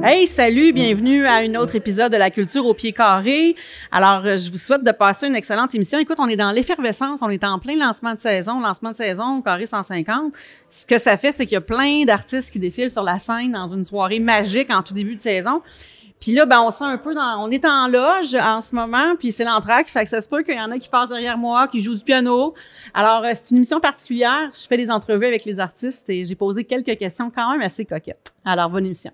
Hey, salut, bienvenue à un autre épisode de La culture au pied carré. Alors, je vous souhaite de passer une excellente émission. Écoute, on est dans l'effervescence, on est en plein lancement de saison au Carré 150. Ce que ça fait, c'est qu'il y a plein d'artistes qui défilent sur la scène dans une soirée magique en tout début de saison. Puis là, ben, on sent un peu on est en loge en ce moment, puis c'est l'entracte, fait que ça se peut qu'il y en a qui passent derrière moi, qui jouent du piano. Alors, c'est une émission particulière. Je fais des entrevues avec les artistes et j'ai posé quelques questions quand même assez coquettes. Alors, bonne émission.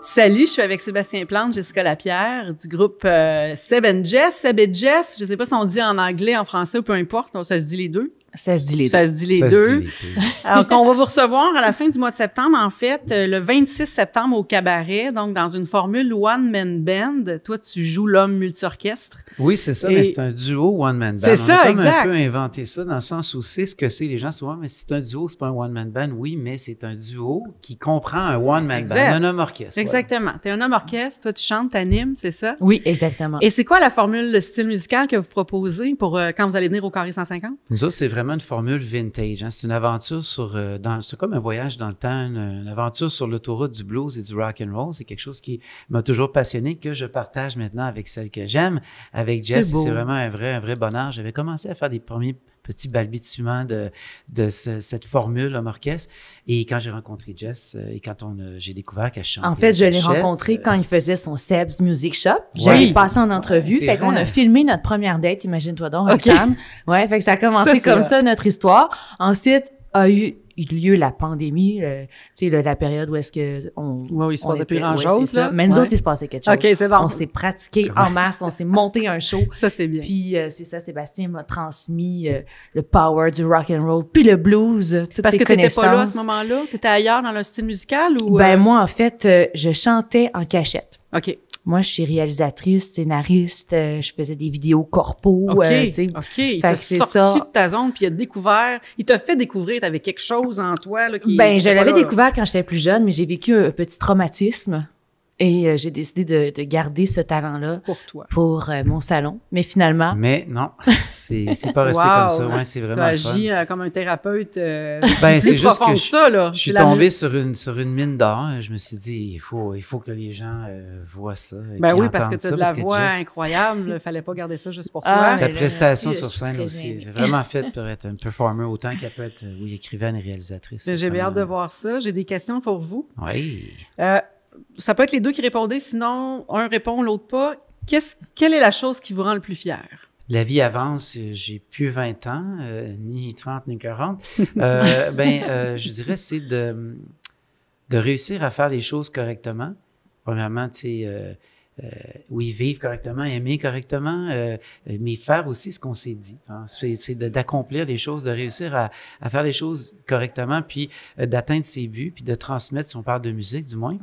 Salut, je suis avec Sébastien Plante, Jessica Lapierre du groupe Seb and Jess. Seb et Jess, je sais pas si on dit en anglais, en français ou peu importe, donc ça se dit les deux. Ça se dit les deux. Ça se dit les deux. Alors, qu'on va vous recevoir à la fin du mois de septembre, en fait, le 26 septembre au Cabaret, donc dans une formule one-man band. Toi, tu joues l'homme multi-orchestre. Oui, c'est ça, mais c'est un duo one-man band. C'est ça, exact. On a un peu inventé ça dans le sens où c'est ce que c'est. Les gens souvent, mais si c'est un duo, c'est pas un one-man band. Oui, mais c'est un duo qui comprend un one-man band, un homme-orchestre. Exactement. Voilà. T'es un homme-orchestre, toi, tu chantes, t'animes, c'est ça? Oui, exactement. Et c'est quoi la formule, le style musical que vous proposez pour quand vous allez venir au Carré 150? Nous autres, c'est vraiment une formule vintage. Hein. C'est une aventure c'est comme un voyage dans le temps, une aventure sur l'autoroute du blues et du rock and roll. C'est quelque chose qui m'a toujours passionné, que je partage maintenant avec celle que j'aime, avec Jess. C'est vraiment un vrai bonheur. J'avais commencé à faire des premiers petits balbutiements de cette formule homme-orchestre. Et quand j'ai rencontré Jess et quand j'ai découvert qu'elle chantait. En fait, je l'ai rencontré quand il faisait son Seb's Music Shop. J'avais passé en entrevue. Fait qu'on a filmé notre première date, imagine-toi donc, Roxane. Ouais, fait que ça a commencé comme ça, notre histoire. Ensuite, a eu lieu la pandémie, tu sais, la période où est-ce que il se passait plus grand-chose, là. Mais nous autres, il se passait quelque chose. OK, c'est bon. On s'est pratiqué en masse, on s'est monté un show. Ça, c'est bien. Puis, c'est ça, Sébastien m'a transmis le power du rock and roll, puis le blues, toutes Parce ces que connaissances. T'étais pas là à ce moment-là? T'étais ailleurs dans le style musical ou? Ben, moi, en fait, je chantais en cachette. OK. Moi, je suis réalisatrice, scénariste, je faisais des vidéos corpo, tu sais. OK. Il t'a sorti de ta zone, puis il t'a fait découvrir, t'avais quelque chose en toi, là, qui... Ben, je l'avais découvert quand j'étais plus jeune, mais j'ai vécu un petit traumatisme. Et j'ai décidé de garder ce talent-là pour toi, pour mon salon. Mais finalement... Mais non, c'est pas resté comme ça. Ouais, c'est vraiment tu agis comme un thérapeute ben, c'est juste que je suis tombé sur une mine d'or. Je me suis dit, il faut que les gens voient ça. Ben oui, parce que tu as de la voix incroyable. Il fallait pas garder ça juste pour ça. Sa prestation sur scène aussi. C'est vraiment fait pour être un performer autant qu'elle peut être, écrivaine et réalisatrice. J'ai bien hâte de voir ça. J'ai des questions pour vous. Oui. Ça peut être les deux qui répondaient, sinon un répond, l'autre pas. Quelle est la chose qui vous rend le plus fier? La vie avance, j'ai plus 20 ans, ni 30 ni 40. Je dirais c'est de réussir à faire les choses correctement. Premièrement, tu sais, vivre correctement, aimer correctement, mais faire aussi ce qu'on s'est dit. Hein. C'est d'accomplir les choses, de réussir à faire les choses correctement, puis d'atteindre ses buts, puis de transmettre, si on parle de musique du moins,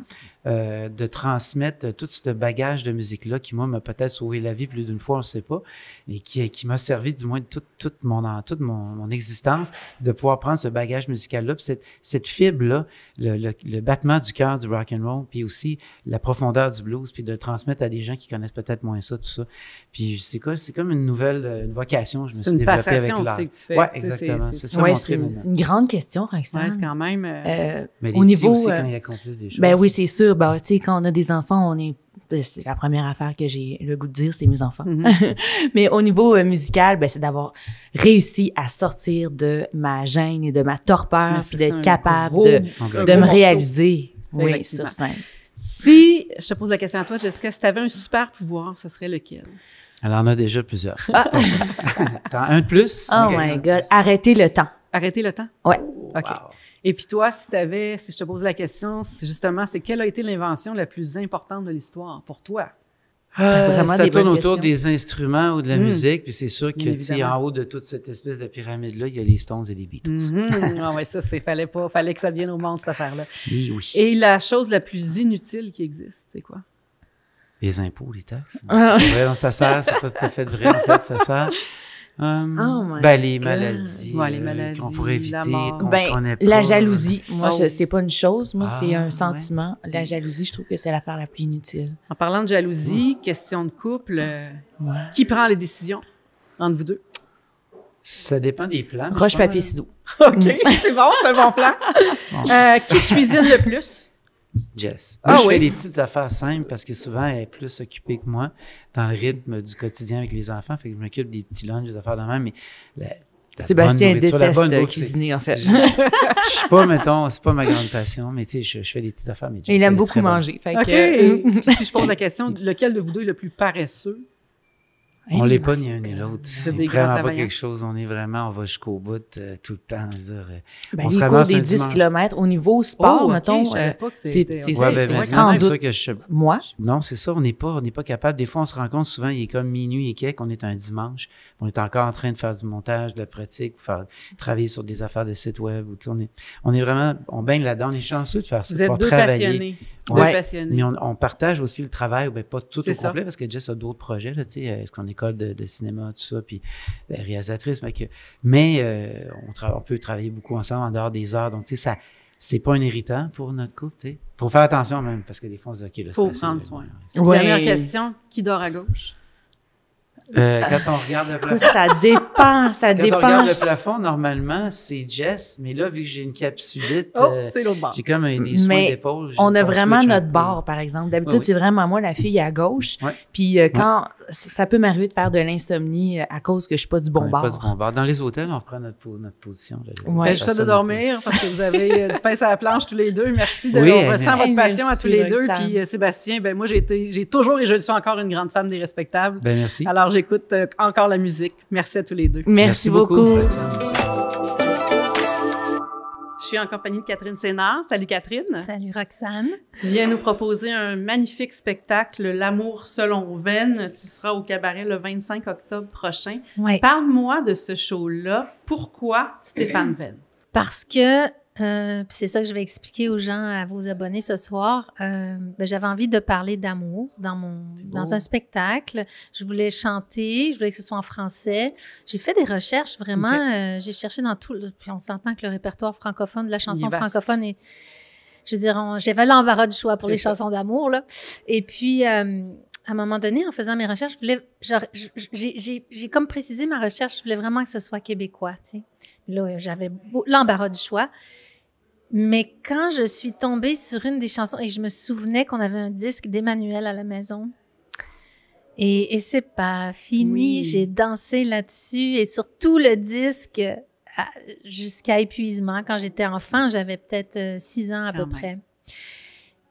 de transmettre tout ce bagage de musique-là qui, moi, m'a peut-être sauvé la vie plus d'une fois, on ne sait pas, et qui m'a servi du moins de toute mon existence, de pouvoir prendre ce bagage musical-là, puis cette fibre-là, le battement du cœur du rock and roll, puis aussi la profondeur du blues, puis de le transmettre à des gens qui connaissent peut-être moins ça, tout ça. Puis c'est comme une nouvelle vocation, je me suis développée avec l'art. C'est une passation aussi que tu fais. Oui, exactement. C'est ça mon trait maintenant. C'est une grande question, Roxane. Ouais, c'est quand même... mais au niveau aussi, quand ils accomplissent des choses. Ben oui, c'est sûr. Ben, tu sais, quand on a des enfants, c'est la première affaire que j'ai le goût de dire, c'est mes enfants. Mm-hmm. Mais au niveau musical, ben, c'est d'avoir réussi à sortir de ma gêne et de ma torpeur, puis d'être capable de me réaliser. Oui, sur scène. Si, je te pose la question à toi, Jessica, si tu avais un super pouvoir, ce serait lequel? Elle en a déjà plusieurs. T'en as un de plus? Oh my God. Arrêter le temps. Arrêter le temps? Ouais. OK. Wow. Et puis toi, si je te pose la question, c'est quelle a été l'invention la plus importante de l'histoire pour toi? Ça tourne autour des instruments ou de la musique, puis c'est sûr que en haut de toute cette espèce de pyramide-là, il y a les Stones et les Beatles. Ah ouais, ça, fallait que ça vienne au monde, cette affaire-là. Oui. Et la chose la plus inutile qui existe, c'est quoi? Les impôts, les taxes. Vrai, ça sert, c'est pas tout à fait vrai, en fait, ça sert. Les maladies, les maladies qu'on pourrait éviter, qu'on connaît pas. La jalousie, moi, c'est pas une chose, moi, c'est un sentiment. Ouais. La jalousie, je trouve que c'est l'affaire la plus inutile. En parlant de jalousie, question de couple, qui prend les décisions entre vous deux? Ça dépend des plans. Roche, papier, ciseaux. OK, c'est bon, c'est un bon plan. Bon. Qui cuisine le plus? Jess. Ah Moi, je oui. fais des petites affaires simples parce que souvent, elle est plus occupée que moi dans le rythme du quotidien avec les enfants. Fait que je m'occupe des petits lunchs, des affaires de même. Mais la Sébastien bonne nourriture, la bonne déteste bouffe, cuisiner, en fait. Je suis pas, mettons, c'est pas ma grande passion, mais tu sais, je fais des petites affaires. Mais Jess, Il elle aime est beaucoup très bonne. manger. Fait OK. que, Puis si je pose la question, lequel de vous deux est le plus paresseux? On l'est pas ni un ni l'autre. C'est C'est des grands vraiment pas travailleurs. quelque chose. On va jusqu'au bout tout le temps. Je veux dire, ben, on se les cours ramasse des un 10 dimanche. km au niveau sport, Oh, OK, mettons, je savais pas que c'est c'était- c'est- Ouais, c'est- ben c'est maintenant, sans c'est doute ça que je... moi. Non, c'est ça, on n'est pas capable. Des fois, on se rend compte, souvent, il est comme minuit et quelques, on est un dimanche, on est encore en train de faire du montage, de la pratique, travailler sur des affaires de site web. Ou, on est vraiment, on baigne là-dedans, on est chanceux de faire ça, Vous êtes pour deux travailler. passionnés. Ouais. Deux passionnés. Mais on partage aussi le travail, ben, pas tout C'est au ça. complet, parce que Jess a d'autres projets, là, tu sais, est-ce qu'on école de cinéma, tout ça, puis réalisatrice, mais on peut travailler beaucoup ensemble en dehors des heures, donc tu sais, ça, c'est pas un irritant pour notre couple, tu sais. Faut faire attention même, parce que des fois, on se dit, OK, là, Faut c'est assez, prendre là, soin. ouais. Dernière Ouais. question, qui dort à gauche? Quand on regarde le Écoute, plafond, ça dépend, ça quand dépend. on regarde le plafond, normalement, c'est Jess, mais là, vu que j'ai une capsulite, Oh, c'est l'autre bord. j'ai comme des soins Mais d'épaule. On a son vraiment switch un notre peu. bar, par exemple. D'habitude, Oui. c'est vraiment moi, la fille à gauche. Ouais. Puis quand ça peut m'arriver de faire de l'insomnie à cause que je suis pas du On bon est bar. pas du bon bar. Dans les hôtels, on reprend notre position. Là, Ouais. Ben, je je souhaite de dormir parce que vous avez du pain à la planche tous les deux. Merci de Oui, on ressent votre hey, passion à merci, tous les deux. Roxane. Puis Sébastien, ben moi j'ai toujours et je le suis encore une grande fan des Respectables. Ben, merci. Alors j'écoute encore la musique. Merci à tous les deux. Merci beaucoup. Roxane. Je suis en compagnie de Catherine Sénard. Salut Catherine. Salut Roxane. Tu viens nous proposer un magnifique spectacle, L'amour selon Venn. Tu seras au cabaret le 25 octobre prochain. Oui. Parle-moi de ce show-là. Pourquoi Stéphane Venn? Parce que, puis c'est ça que je vais expliquer aux gens, à vos abonnés ce soir, ben, j'avais envie de parler d'amour dans un spectacle. Je voulais chanter, je voulais que ce soit en français. J'ai fait des recherches vraiment, j'ai cherché dans tout, puis on s'entend que le répertoire francophone, de la chanson Il est vaste. francophone est, je veux dire, j'avais l'embarras du choix pour C'est les ça. chansons d'amour, là. Et puis, à un moment donné, en faisant mes recherches, je voulais, j'ai comme précisé ma recherche, je voulais vraiment que ce soit québécois, tu sais. Là, j'avais l'embarras du choix. Mais quand je suis tombée sur une des chansons, et je me souvenais qu'on avait un disque d'Emmanuel à la maison, et c'est pas fini, Oui. j'ai dansé là-dessus, et sur tout le disque, jusqu'à épuisement. Quand j'étais enfant, j'avais peut-être 6 ans à Quand peu même. près.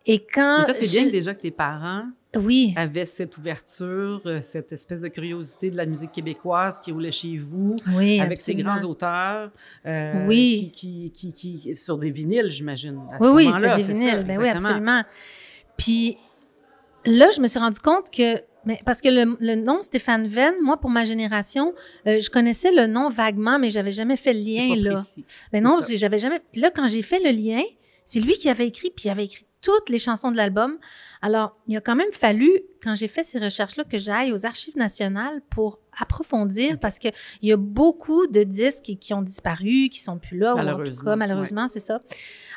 Et quand... Mais ça, c'est bien déjà que tes parents Oui, avaient cette ouverture, cette espèce de curiosité de la musique québécoise qui roulait chez vous, oui, avec ces absolument. grands auteurs Oui. qui sur des vinyles, j'imagine. à ce Oui, oui, moment-là, c'était des c'est ça, vinyles. Ben oui, exactement. absolument. Puis là, je me suis rendu compte que, parce que le nom Stéphane Venn, moi, pour ma génération, je connaissais le nom vaguement, mais j'avais jamais fait le C'est lien, pas là. précis. Mais C'est non, ça. j'avais jamais. Là, quand j'ai fait le lien, c'est lui qui avait écrit, puis il avait écrit toutes les chansons de l'album. Alors, il a quand même fallu, quand j'ai fait ces recherches-là, que j'aille aux Archives nationales pour approfondir, parce que il y a beaucoup de disques qui ont disparu, qui sont plus là, ou en tout Malheureusement, cas, malheureusement, c'est ça.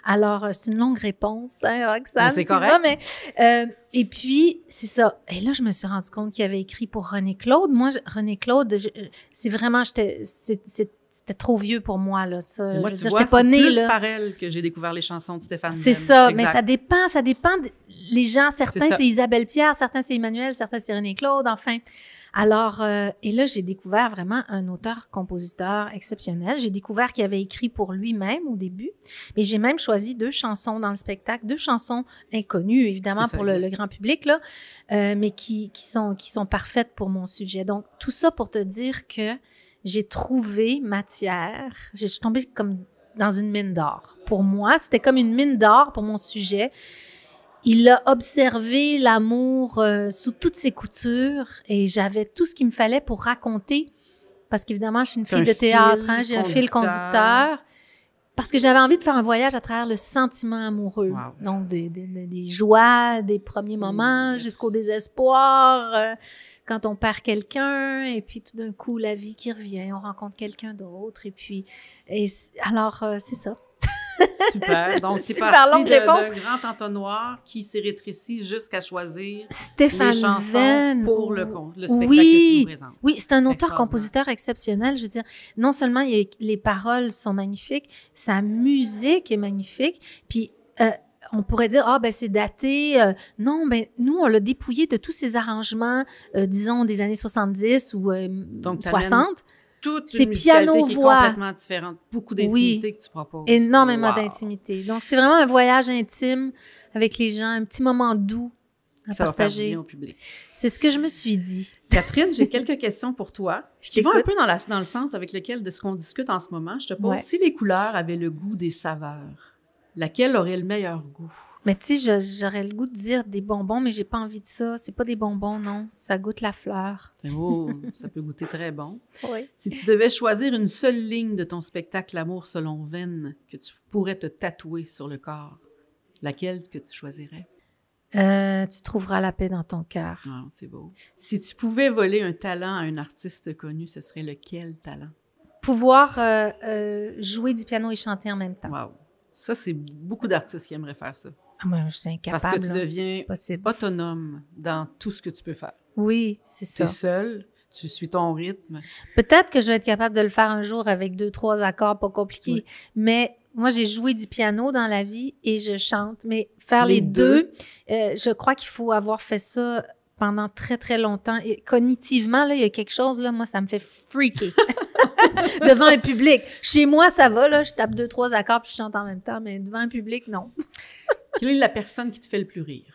Alors, c'est une longue réponse, hein, Roxane, Mais c'est excuse-moi, correct. mais et puis, c'est ça. Et là, je me suis rendu compte qu'il avait écrit pour René Claude. Moi, René Claude, c'est vraiment, c'était trop vieux pour moi, là. Ça, Mais moi, je veux tu dire, vois, j'étais pas c'est née, plus là. par elle que j'ai découvert les chansons de Stéphane C'est Venn. ça, Exact. mais ça dépend. Les gens, certains, C'est ça. c'est Isabelle Pierre, certains, c'est Emmanuel, certains, c'est René Claude, enfin. Alors, et là, j'ai découvert vraiment un auteur-compositeur exceptionnel. J'ai découvert qu'il avait écrit pour lui-même au début, mais j'ai même choisi 2 chansons dans le spectacle, 2 chansons inconnues, évidemment, C'est ça, pour exact. le grand public, là, mais qui sont parfaites pour mon sujet. Donc, tout ça pour te dire que j'ai trouvé matière. Je suis tombée comme dans une mine d'or. Pour moi, c'était comme une mine d'or pour mon sujet. Il a observé l'amour sous toutes ses coutures et j'avais tout ce qu'il me fallait pour raconter. Parce qu'évidemment, je suis une T'as fille un de théâtre, fil hein, j'ai un fil conducteur. conducteur. Parce que j'avais envie de faire un voyage à travers le sentiment amoureux. Wow. Donc, des joies, des premiers moments, yes. jusqu'au désespoir, quand on perd quelqu'un, et puis tout d'un coup, la vie qui revient, on rencontre quelqu'un d'autre, et puis... alors, c'est ça. Super. Donc, c'est Super parti longue réponse. d'un grand entonnoir qui s'est rétréci jusqu'à choisir Stéphane les chansons Venn, pour le spectacle oui, que tu nous présentes. Oui, c'est un Extraordinaire. auteur-compositeur exceptionnel. Je veux dire, non seulement les paroles sont magnifiques, sa musique est magnifique, puis on pourrait dire, ah, ben c'est daté. Non, ben nous, on l'a dépouillé de tous ces arrangements, disons, des années 70 ou Donc, 60. Toute C'est une musicalité qui est piano-voix. complètement différente. Beaucoup d'intimité que tu proposes. Énormément Wow. d'intimité. Donc, c'est vraiment un voyage intime avec les gens, un petit moment doux à Ça va faire du partager. bien au public. C'est ce que je me suis dit. Catherine, j'ai quelques questions pour toi. Qui vont un t'écoute. peu dans le sens avec lequel de ce qu'on discute en ce moment. Je te pose, Ouais. si les couleurs avaient le goût des saveurs, laquelle aurait le meilleur goût? Mais tu sais, j'aurais le goût de dire des bonbons, mais j'ai pas envie de ça. C'est pas des bonbons, non. Ça goûte la fleur. Oh, ça peut goûter très bon. Oui. Si tu devais choisir une seule ligne de ton spectacle Amour selon Venn que tu pourrais te tatouer sur le corps, laquelle que tu choisirais? Tu trouveras la paix dans ton cœur. Ah, c'est beau. Si tu pouvais voler un talent à un artiste connu, ce serait lequel talent? Pouvoir jouer du piano et chanter en même temps. Wow. Ça, c'est beaucoup d'artistes qui aimeraient faire ça. Ah, moi, je suis incapable. Parce que tu là. deviens Possible. autonome dans tout ce que tu peux faire. Oui, c'est Tu ça. es seul, tu suis ton rythme. Peut-être que je vais être capable de le faire un jour avec 2-3 accords pas compliqués. Oui. Mais moi, j'ai joué du piano dans la vie et je chante. Mais faire Les les deux, je crois qu'il faut avoir fait ça pendant très, très longtemps. Et cognitivement, là, il y a quelque chose, là, moi, ça me fait freaker. Devant un public. Chez moi, ça va, là, je tape 2-3 accords puis je chante en même temps, mais devant un public, non. Quelle est la personne qui te fait le plus rire?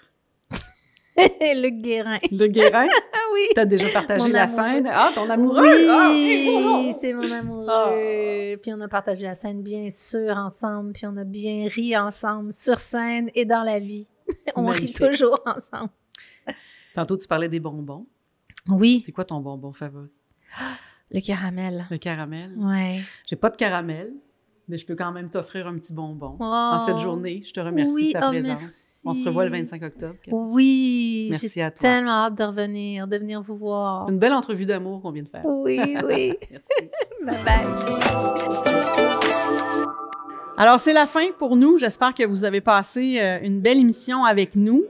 Luc Guérin. Le Guérin? Ah oui! Tu as déjà partagé Mon la amoureux. scène? Ah, ton amoureux? Oui, Ah, oui, c'est mon amoureux. Ah. Puis on a partagé la scène, bien sûr, ensemble. Puis on a bien ri ensemble, sur scène et dans la vie. On Magnifique. rit toujours ensemble. Tantôt, tu parlais des bonbons. Oui, C'est quoi ton bonbon favori? le caramel. Le caramel? Ouais. J'ai pas de caramel, mais je peux quand même t'offrir un petit bonbon. Oh. En cette journée, je te remercie Oui, de ta oh, présence. merci. On se revoit le 25 octobre. Oui, Merci j'ai à toi. tellement hâte de venir vous voir. C'est une belle entrevue d'amour qu'on vient de faire. Oui, oui. Merci. Bye bye. Alors, c'est la fin pour nous. J'espère que vous avez passé une belle émission avec nous.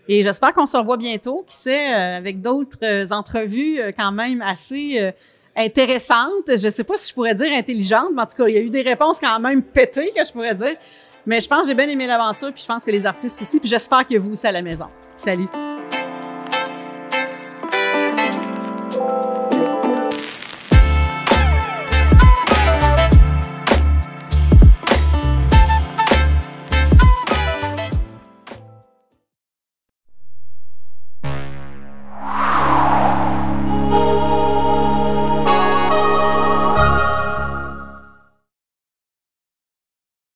Et j'espère qu'on se revoit bientôt, qui sait, avec d'autres entrevues quand même assez intéressantes. Je sais pas si je pourrais dire intelligentes, mais en tout cas, il y a eu des réponses quand même pétées, que je pourrais dire. Mais je pense que j'ai bien aimé l'aventure, puis je pense que les artistes aussi, puis j'espère que vous aussi à la maison. Salut!